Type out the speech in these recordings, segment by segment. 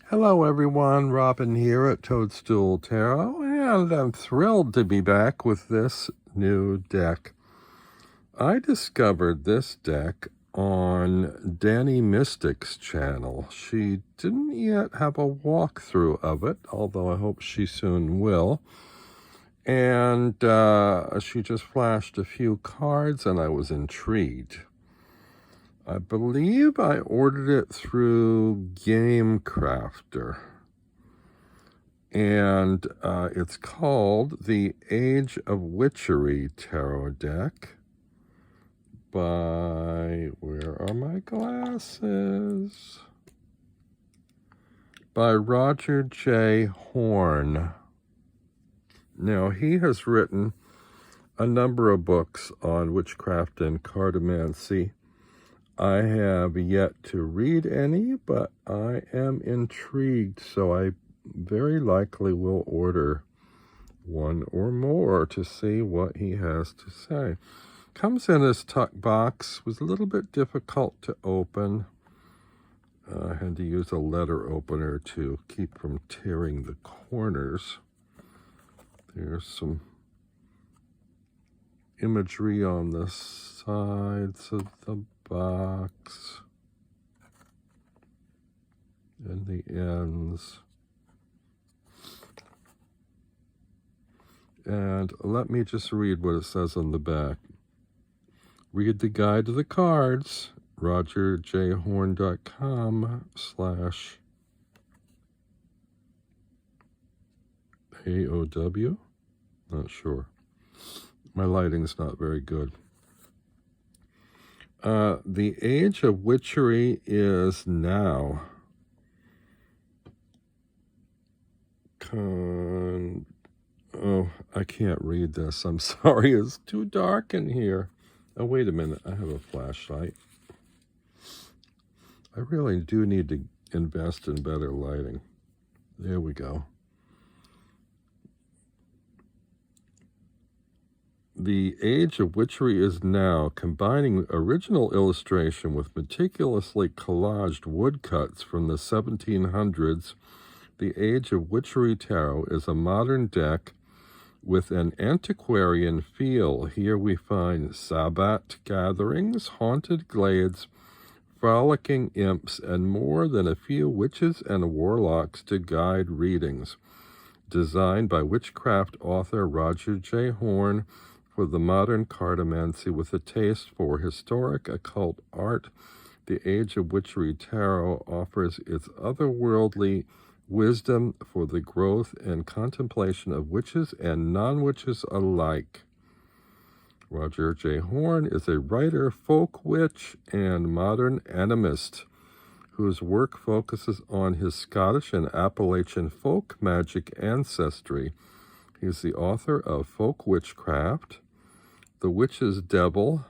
Hello everyone, Robin here at Toadstool Tarot, and I'm thrilled to be back with this new deck. I discovered this deck on Danny Mystic's channel. She didn't yet have a walkthrough of it, although I hope she soon will. And she just flashed a few cards and I was intrigued. I believe I ordered it through Game Crafter. And it's called the Age of Witchery Tarot deck by, where are my glasses? By Roger J. Horne. Now, he has written a number of books on witchcraft and cartomancy. I have yet to read any, but I am intrigued, so I very likely will order one or more to see what he has to say. Comes in this tuck box, was a little bit difficult to open. I had to use a letter opener to keep from tearing the corners. There's some imagery on the sides of the box and the ends. And let me just read what it says on the back. Read the guide to the cards, rogerjhorn.com/AOW. Not sure. My lighting's not very good. The Age of Witchery is now. Oh, I can't read this. I'm sorry. It's too dark in here. Oh, wait a minute. I have a flashlight. I really do need to invest in better lighting. There we go. The Age of Witchery is now, combining original illustration with meticulously collaged woodcuts from the 1700s. The Age of Witchery Tarot is a modern deck with an antiquarian feel. Here we find Sabbat gatherings, haunted glades, frolicking imps, and more than a few witches and warlocks to guide readings. Designed by witchcraft author Roger J. Horne for the modern cartomancy with a taste for historic occult art, the Age of Witchery Tarot offers its otherworldly wisdom for the growth and contemplation of witches and non-witches alike. Roger J. Horne is a writer, folk witch, and modern animist whose work focuses on his Scottish and Appalachian folk magic ancestry. He is the author of Folk Witchcraft, The Witch's Devil,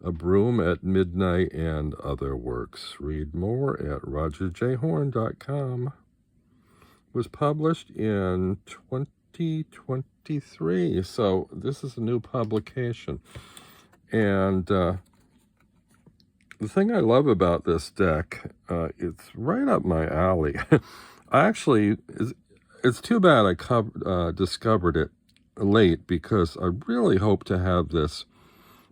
A Broom at Midnight, and other works. Read more at rogerjhorn.com. Was published in 2023, so this is a new publication. And the thing I love about this deck, it's right up my alley. It's too bad I discovered it late, because I really hope to have this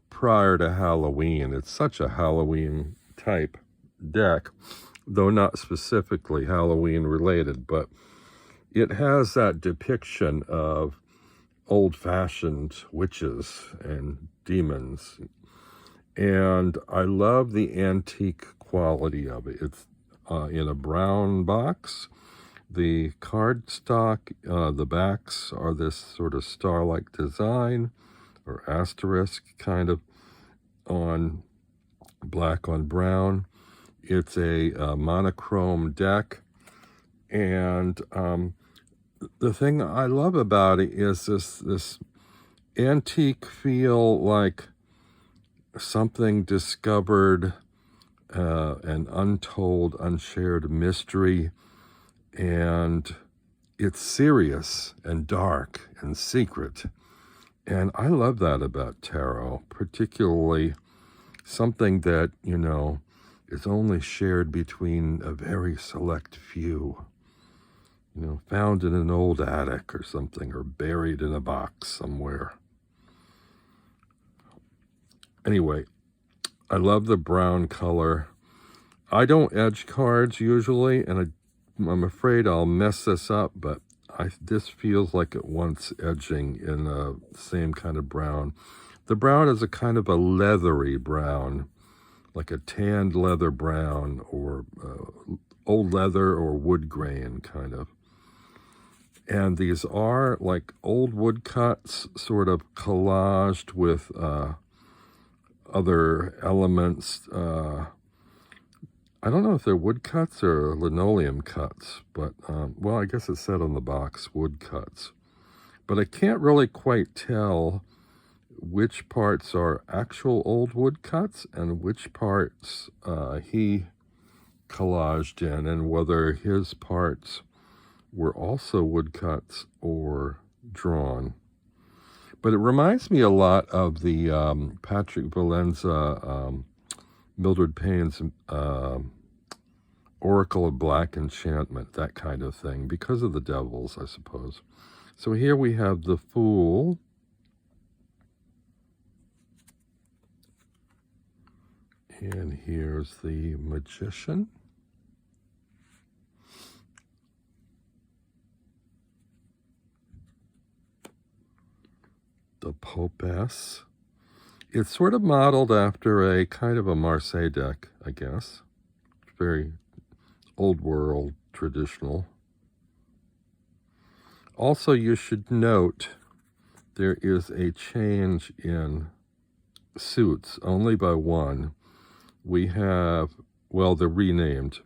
prior to Halloween. It's such a Halloween type deck, though not specifically Halloween related, but it has that depiction of old-fashioned witches and demons. And I love the antique quality of it. It's in a brown box. The cardstock, the backs are this sort of star-like design, or asterisk kind of, on black on brown. It's a monochrome deck. And the thing I love about it is this antique feel, like something discovered, an untold, unshared mystery, and it's serious and dark and secret. And I love that about tarot, particularly something that, is only shared between a very select few. You know, found in an old attic or something, or buried in a box somewhere. Anyway, I love the brown color. I don't edge cards usually, and I'm afraid I'll mess this up, but this feels like it wants edging in the same kind of brown. The brown is a kind of a leathery brown, like a tanned leather brown, or old leather or wood grain kind of. And these are like old woodcuts, sort of collaged with other elements. I don't know if they're woodcuts or linoleum cuts, but, well, I guess it said on the box, woodcuts. But I can't really quite tell which parts are actual old woodcuts and which parts he collaged in, and whether his parts were also woodcuts or drawn. But it reminds me a lot of the Patrick Valenza, Mildred Payne's Oracle of Black Enchantment, that kind of thing, because of the devils, I suppose. So here we have the Fool. And here's the Magician. The Popess. It's sort of modeled after a kind of a Marseille deck, I guess. Very old world, traditional. Also, you should note there is a change in suits, only by one. We have, well, they're renamed.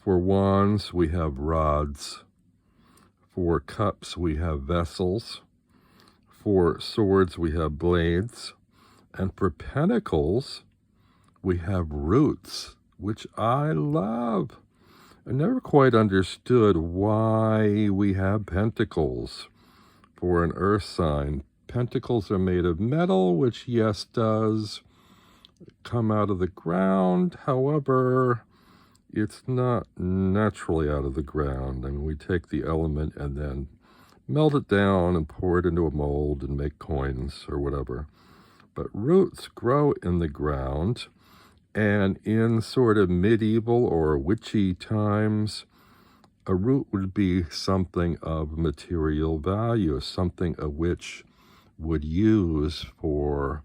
For wands, we have rods. For cups, we have vessels. For swords, we have blades. And for pentacles, we have roots, which I love. I never quite understood why we have pentacles for an earth sign. Pentacles are made of metal, which, yes, does come out of the ground. However, it's not naturally out of the ground. I mean, we take the element and then melt it down and pour it into a mold and make coins or whatever. But roots grow in the ground, and in sort of medieval or witchy times, a root would be something of material value, something a witch would use for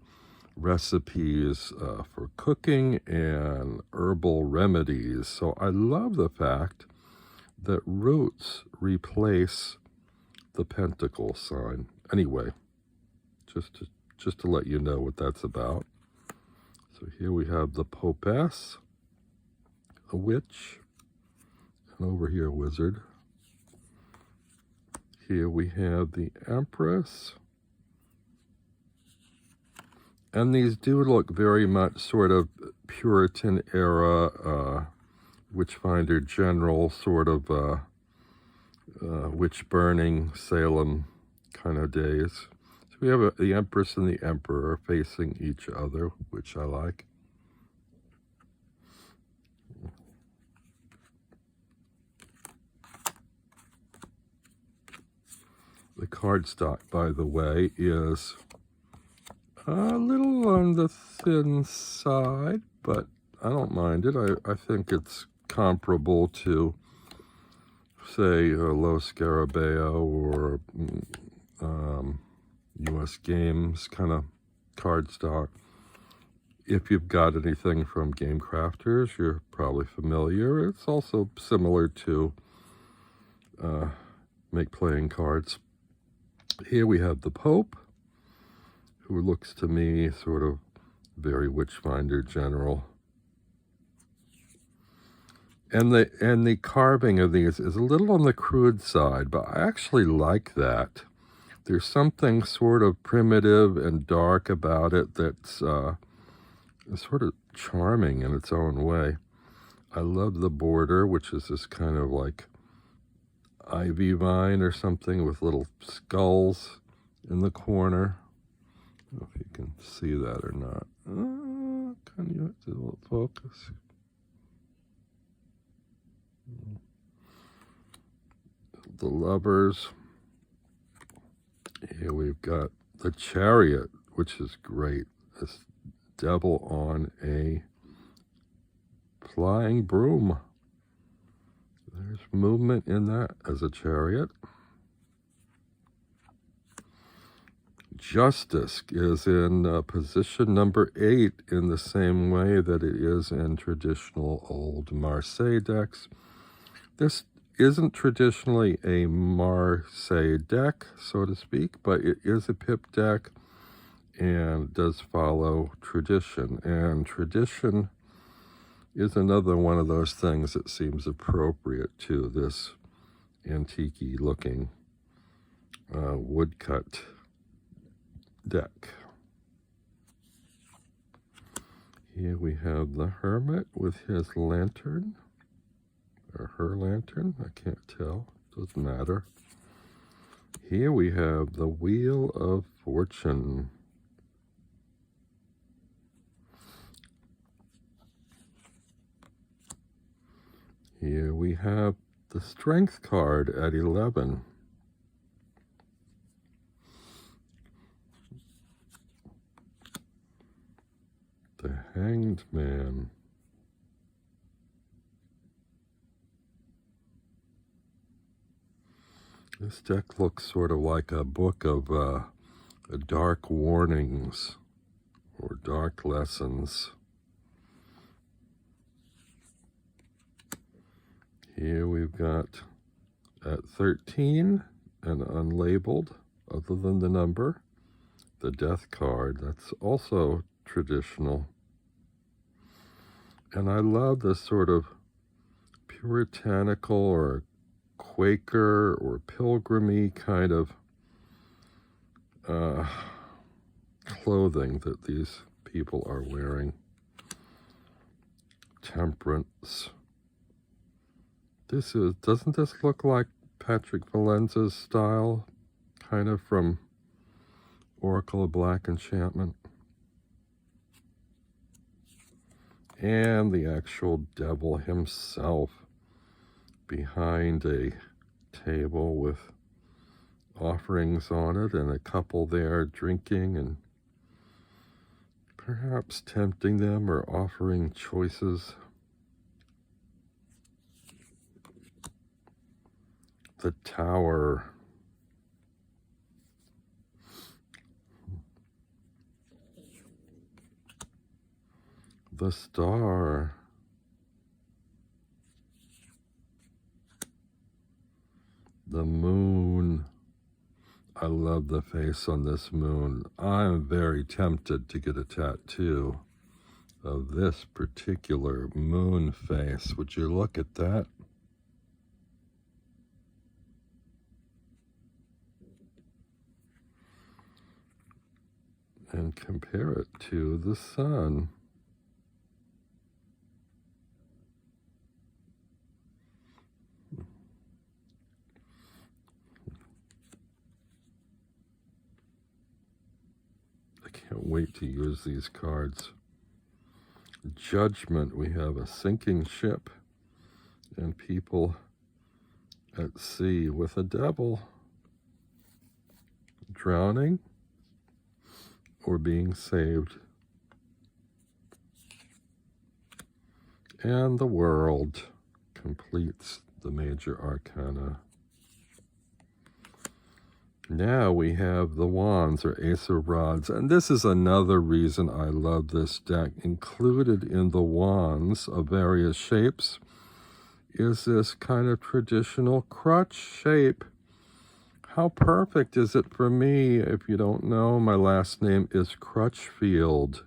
recipes for cooking and herbal remedies. So I love the fact that roots replace the pentacle sign. Anyway, just to let you know what that's about. So here we have the Popess, a witch, and over here a wizard. Here we have the Empress. And these do look very much sort of Puritan era, Witchfinder General, sort of witch burning Salem kind of days. So we have the Empress and the Emperor facing each other, which I like. The cardstock, by the way, is a little on the thin side, but I don't mind it. I think it's comparable to, say, a Lo Scarabeo or U.S. Games kind of cardstock. If you've got anything from Game Crafters, you're probably familiar. It's also similar to Make Playing Cards. Here we have the Pope, who looks to me sort of very Witchfinder General. And the carving of these is a little on the crude side, but I actually like that. There's something sort of primitive and dark about it that's sort of charming in its own way. I love the border, which is this kind of like ivy vine or something with little skulls in the corner. I don't know if you can see that or not. Can you do a focus? the Lovers. Here we've got the Chariot, which is great. This devil on a flying broom. There's movement in that as a chariot. Justice is in position number 8 in the same way that it is in traditional old Marseille decks. This isn't traditionally a Marseille deck, so to speak, but it is a pip deck and does follow tradition. And tradition is another one of those things that seems appropriate to this antique-y looking woodcut deck. Here we have the Hermit with his lantern, or her lantern, I can't tell, doesn't matter. Here we have the Wheel of Fortune. Here we have the Strength card at 11. The Hanged Man. This deck looks sort of like a book of dark warnings or dark lessons. Here we've got at 13 and unlabeled, other than the number, the Death card. That's also traditional. And I love this sort of puritanical or Quaker or pilgrimy kind of clothing that these people are wearing. Temperance. Doesn't this look like Patrick Valenza's style, kind of from Oracle of Black Enchantment? And the actual devil himself behind a table with offerings on it and a couple there drinking and perhaps tempting them or offering choices. The Tower. The Star. The Moon. I love the face on this moon. I'm very tempted to get a tattoo of this particular moon face. Would you look at that? And compare it to the sun. I can't wait to use these cards. Judgment, we have a sinking ship and people at sea with a devil drowning or being saved. And the World completes the major arcana. Now we have the Wands, or Ace of Rods, and this is another reason I love this deck. Included in the Wands of various shapes is this kind of traditional crutch shape. How perfect is it for me? If you don't know, my last name is Crutchfield.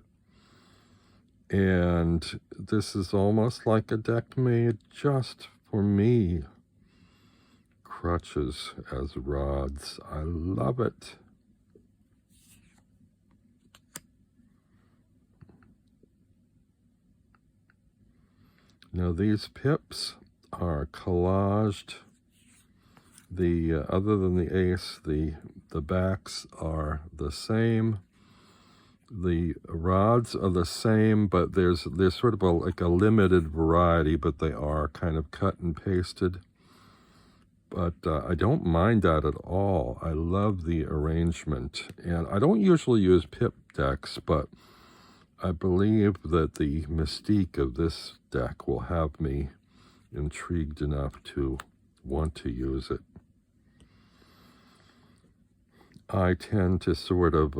And this is almost like a deck made just for me. Crutches as rods. I love it. Now these pips are collaged. Other than the ace, the backs are the same. The rods are the same, but there's sort of like a limited variety, but they are kind of cut and pasted. But I don't mind that at all. I love the arrangement. And I don't usually use pip decks, but I believe that the mystique of this deck will have me intrigued enough to want to use it. I tend to sort of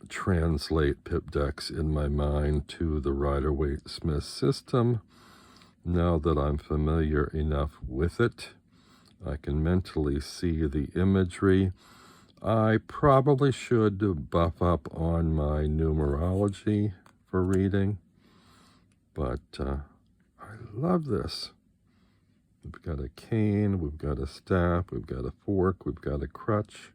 translate pip decks in my mind to the Rider-Waite-Smith system. Now that I'm familiar enough with it, I can mentally see the imagery. I probably should buff up on my numerology for reading, but I love this. We've got a cane, we've got a staff, we've got a fork, we've got a crutch.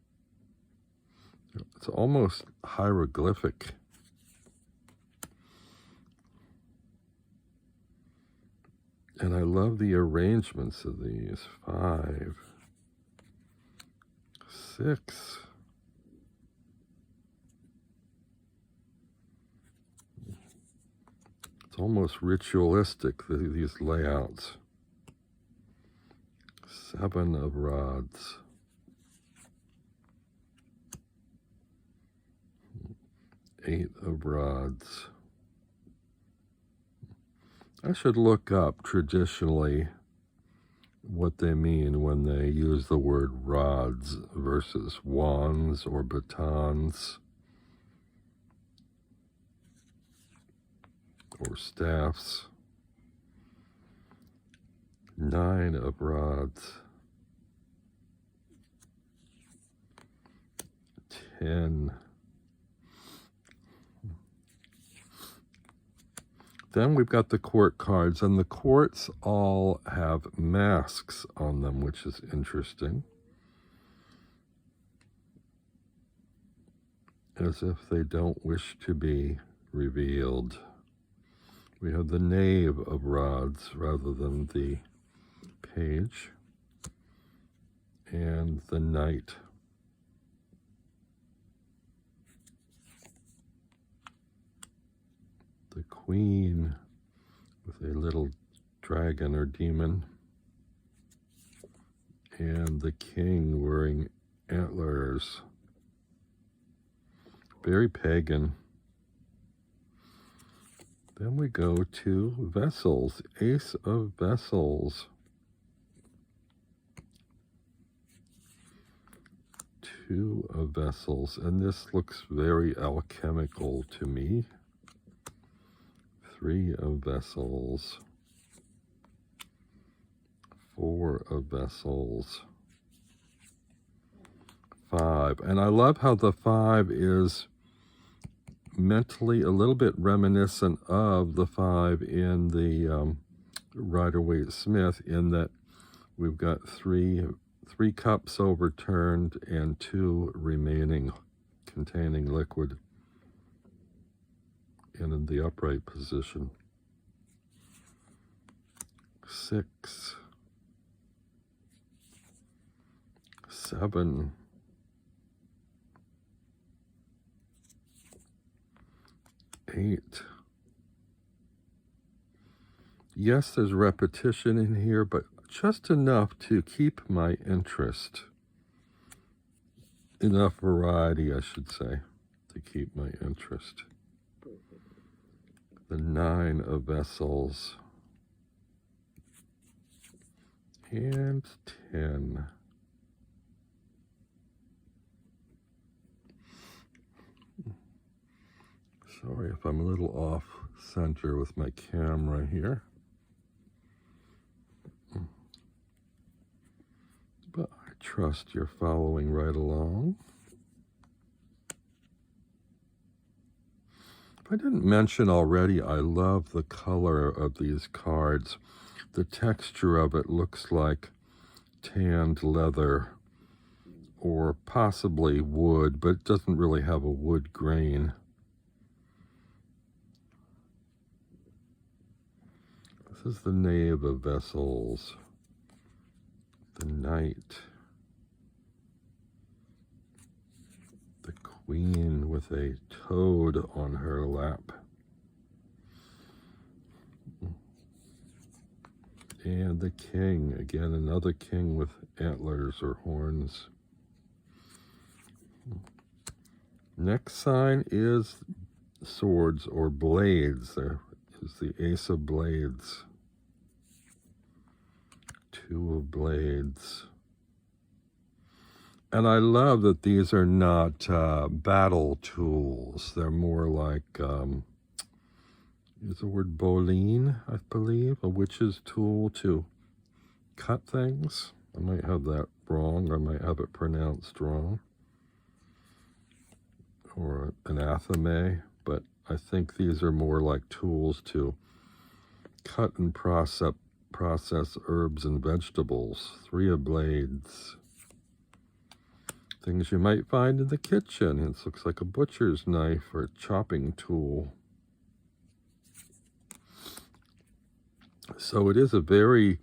It's almost hieroglyphic. And I love the arrangements of these. 5, 6. It's almost ritualistic, these layouts. 7 of rods. 8 of rods. I should look up traditionally what they mean when they use the word rods versus wands or batons or staffs. 9 of rods. 10. Then we've got the court cards, and the courts all have masks on them, which is interesting. As if they don't wish to be revealed. We have the knave of rods rather than the page. And the knight. The queen with a little dragon or demon, and the king wearing antlers. Very pagan. Then we go to vessels, Ace of Vessels. 2 of Vessels, and this looks very alchemical to me. 3 of Vessels, 4 of Vessels, 5. And I love how the 5 is mentally a little bit reminiscent of the 5 in the Rider-Waite-Smith, in that we've got three cups overturned and 2 remaining containing liquid and in the upright position. 6, 7, 8. Yes, there's repetition in here, but just enough to keep my interest. Enough variety, I should say, to keep my interest. The 9 of Vessels, and 10. Sorry if I'm a little off center with my camera here. But I trust you're following right along. If I didn't mention already, I love the color of these cards. The texture of it looks like tanned leather or possibly wood, but it doesn't really have a wood grain. This is the Knave of Vessels, the Knight, the Queen with a toad on her lap, And the king, again, another king with antlers or horns. Next sign is swords or blades. There is the ace of blades. Two of blades. And I love that these are not battle tools. They're more like, is the word boline, I believe, a witch's tool to cut things. I might have that wrong, or I might have it pronounced wrong. Or anathema, but I think these are more like tools to cut and process herbs and vegetables. Three of blades. Things you might find in the kitchen. It looks like a butcher's knife or a chopping tool. So it is a very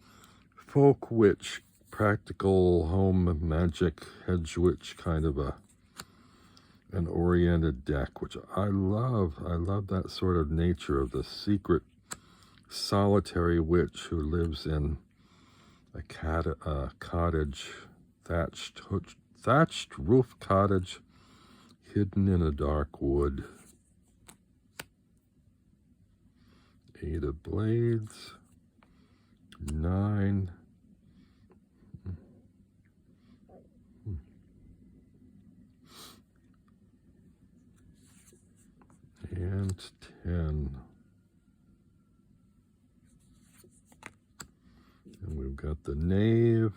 folk witch, practical home magic hedge witch kind of an oriented deck, which I love. I love that sort of nature of the secret solitary witch who lives in a cottage, thatched roof cottage hidden in a dark wood. Eight of blades. 9. And 10. And we've got the knave,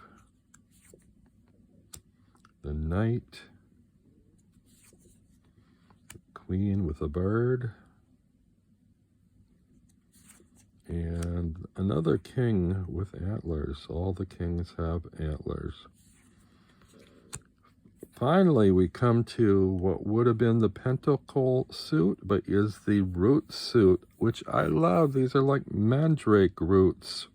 the knight, the queen with a bird, and another king with antlers. All the kings have antlers. Finally, we come to what would have been the pentacle suit, but is the root suit, which I love. These are like mandrake roots.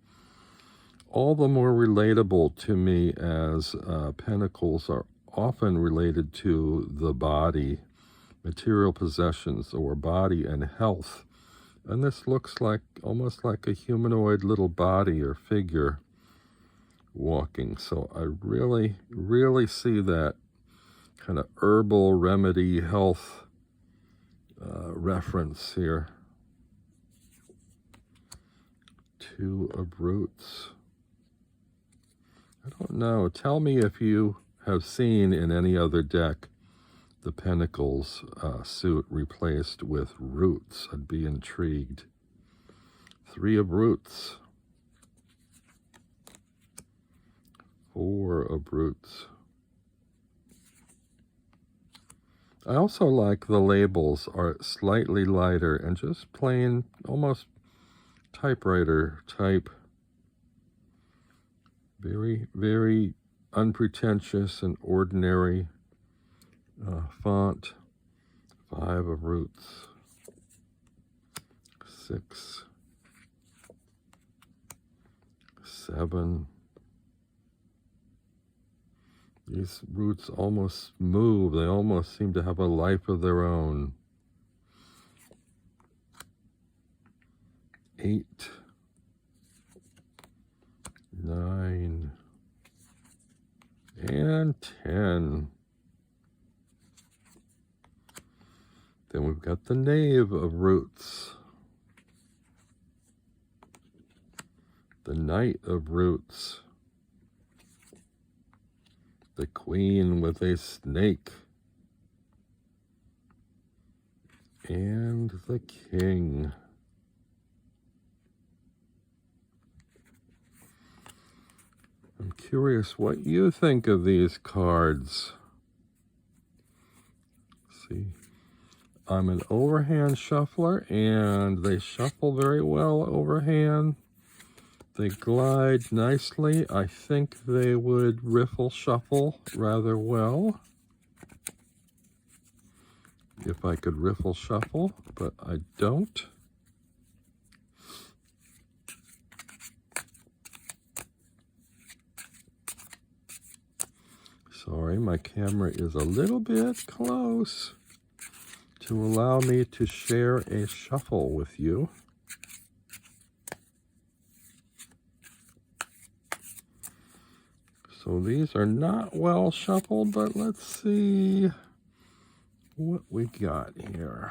All the more relatable to me, as pentacles are often related to the body, material possessions, or body and health. And this looks like almost like a humanoid little body or figure walking. So I really, really see that kind of herbal remedy health reference here. Two of roots. I don't know. Tell me if you have seen in any other deck the Pentacles suit replaced with roots. I'd be intrigued. Three of roots. Four of roots. I also like the labels are slightly lighter and just plain, almost typewriter type. Very, very unpretentious and ordinary font. Five of roots. 6. 7. These roots almost move. They almost seem to have a life of their own. 8. 9. And 10. Then we've got the Knave of Roots. The Knight of Roots. The Queen with a snake. And the King. I'm curious what you think of these cards. Let's see. I'm an overhand shuffler, and they shuffle very well overhand. They glide nicely. I think they would riffle shuffle rather well. If I could riffle shuffle, but I don't. Sorry, my camera is a little bit close to allow me to share a shuffle with you. So these are not well shuffled, but let's see what we got here.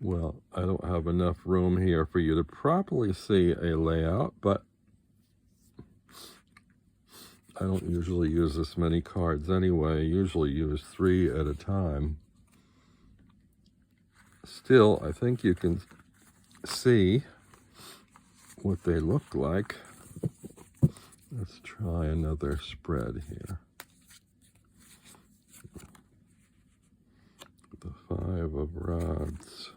Well, I don't have enough room here for you to properly see a layout, but I don't usually use this many cards anyway. I usually use 3 at a time. Still, I think you can see what they look like. Let's try another spread here. The 5 of rods.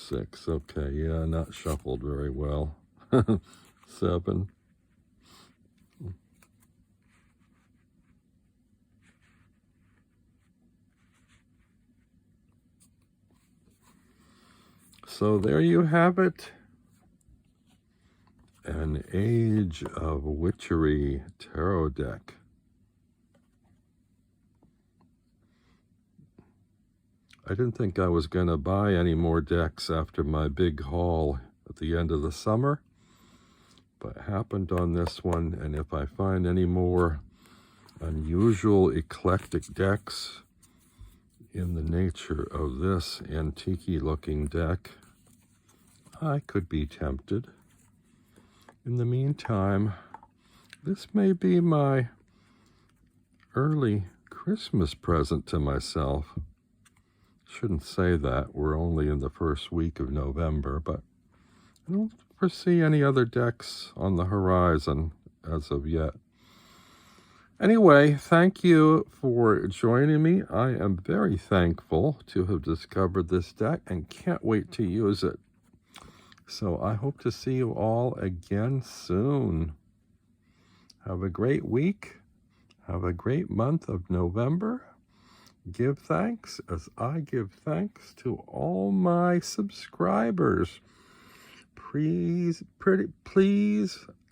6, okay, yeah, not shuffled very well. 7. So there you have it. An Age of Witchery Tarot deck. I didn't think I was going to buy any more decks after my big haul at the end of the summer, but happened on this one, and if I find any more unusual eclectic decks in the nature of this antique-y looking deck, I could be tempted. In the meantime, this may be my early Christmas present to myself. Shouldn't say that, we're only in the first week of November, but I don't foresee any other decks on the horizon as of yet. Anyway, thank you for joining me. I am very thankful to have discovered this deck and can't wait to use it. So I hope to see you all again soon. Have a great week. Have a great month of November. Give thanks as I give thanks to all my subscribers. Please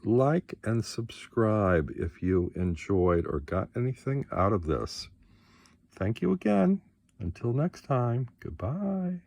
like and subscribe if you enjoyed or got anything out of this. Thank you again. Until next time, goodbye.